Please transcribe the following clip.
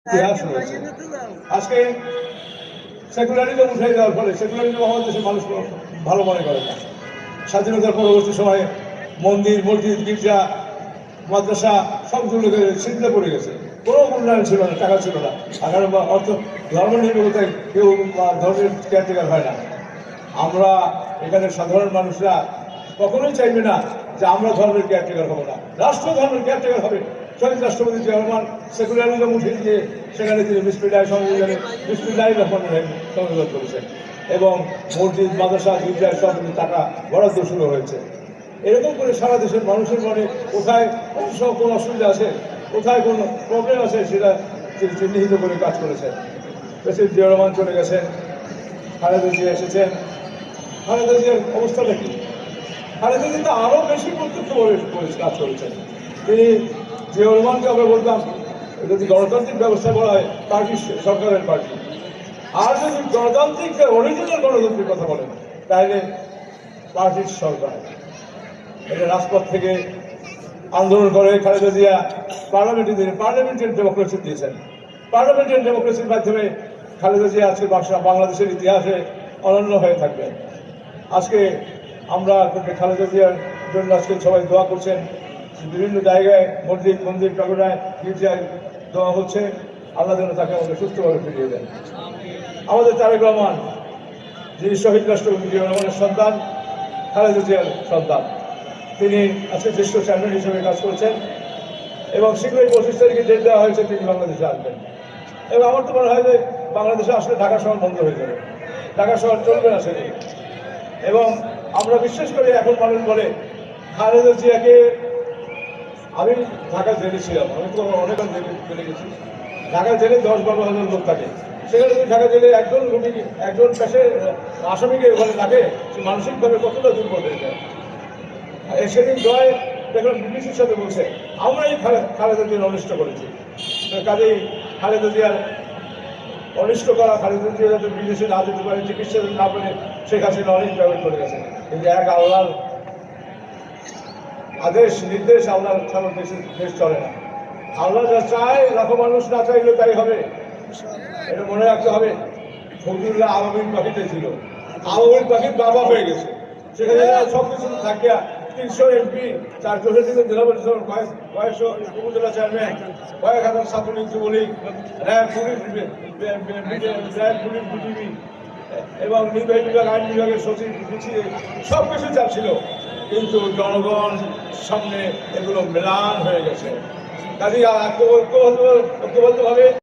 ইতিহাস রয়েছে। আজকে সেকুলারিজম উঠাই দেওয়ার ফলে সেকুলারিজম আমাদের দেশের মানুষ ভালো মনে করে না। স্বাধীনতার পরবর্তী সময়ে মন্দির, মসজিদ, গির্জা, মাদ্রাসা সবগুলোকে ছিঁড়তে পড়ে গেছে। কোনো উন্নয়ন ছিল না, টাকা ছিল না। আর অর্থ ধর্ম নির্ভরতায় কেউ ধর্মের কেয়ারটেকার হয় না। আমরা এখানে সাধারণ মানুষরা কখনোই চাইবে না যে আমরা ধর্মের কেয়ারটেকার হবো না, রাষ্ট্র ধর্মের কেয়ারটেকার হবে। শহীদ রাষ্ট্রপতি জিয়া রহমান সেকুলারিজম উঠিয়ে দিয়ে সেখানে তিনি বিসমিল্লাহ সংবিধানে বিসমিল্লাহির রহমানির রহিম সংবিধান করেছেন এবং মসজিদ, মাদ্রাসা, গির্জায় সব টাকা বরাদ্দ শুরু হয়েছে। এরকম করে সারা দেশের মানুষের মনে কোথায় কোনো অসুবিধা আছে, কোথায় কোনো প্রবলেম আছে, সেটা তিনি চিহ্নিত করে কাজ করেছেন। প্রেসিডেন্ট জিয়া রহমান চলে গেছেন, খালেদা জিয়া এসেছেন। খালেদা জিয়ার অবস্থাটা কি? খালেদা জিয়া তো আরও বেশি প্রত্যক্ষভাবে কাজ করেছেন। তিনি জিয়া রহমানকে আমরা বলতাম যদি গণতান্ত্রিক ব্যবস্থা করা হয় পার্টি, সরকারের পার্টি। আর যদি গণতান্ত্রিক অরিজিনাল গণতন্ত্রের কথা বলেন তাহলে পার্টির সরকার। এটা রাজপথ থেকে আন্দোলন করে খালেদা জিয়া পার্লামেন্টারি ডেমোক্রেসি দিয়েছেন। পার্লামেন্টারি ডেমোক্রেসির মাধ্যমে খালেদা জিয়া আজকে বাংলাদেশের ইতিহাসে অনন্য হয়ে থাকবেন। আজকে আমরা খালেদা জিয়ার জন্য আজকে সবাই দোয়া করছেন। বিভিন্ন জায়গায় মন্দির প্রাঙ্গণে গির্জায় দোয়া হচ্ছে, আল্লাহ যেন তাকে আমাদের সুস্থভাবে ফিরিয়ে দেন। আমাদের তারেক রহমান, যিনি শহীদ রাষ্ট্রপতি জিয়া রহমানের সন্তান, খালেদা জিয়ার সন্তান, তিনি আজকে জ্যেষ্ঠ চেয়ারম্যান হিসেবে কাজ করছেন এবং শীঘ্রই 25 তারিখে ডেট দেওয়া হয়েছে তিনি বাংলাদেশে আসবেন। এবং আমার তো মনে হয় যে বাংলাদেশে আসলে ঢাকা শহর বন্ধ হয়ে যাবে, ঢাকা শহর চলবে না সেদিন। এবং আমরা বিশ্বাস করি, এখন মানুষ বলে খালেদা জিয়াকে, আমি ঢাকা জেলে ছিলাম, আমি তো অনেক জেলে গেছি। ঢাকা জেলে 10-12 হাজার লোক থাকে। সেখানে যদি ঢাকা জেলে একজন পেশে আসামিকে ওখানে থাকে, সে মানসিকভাবে কতটা দুর্বল হয়ে যায়। সেদিন জয় দেখলাম বিবিসির সাথে বলছে আমরাই খালেদা জিয়ার অনিষ্ট করেছি। কাজেই খালেদা জিয়ার অনিষ্ট করা, খালেদা জিয়া যাতে বিদেশে না যেতে পারে, চিকিৎসা না পেলে শেখ হাসিনা অনেক ব্যবহার করে গেছে। কিন্তু এক আল্লাহর আদেশ নির্দেশ, আল্লাহ ছাড়া দেশ চলে না। আল্লাহ যা চায়, লাখো মানুষ না চাইলে তাই হবে, এটা মনে রাখতে হবে। ফজলুল্লাহ আওয়ামী পাখিতে ছিল, আওয়ামী পাখির বাবা হয়ে গেছে। সেখানে সবকিছু থাকিয়া 300 এমপি, 464 জেলা পরিষদ, কয়েকশো উপজেলা চেয়ারম্যান, কয়েক হাজার Chhatra League, Jubo League, RAB, police, BGB এবং নির্বাহী বিভাগ, আইন বিভাগের সচিব, সবকিছু চাচ্ছিল, কিন্তু জনগণ সামনে এগুলো ম্লান হয়ে গেছে। কাজেই ঐক্যবদ্ধভাবে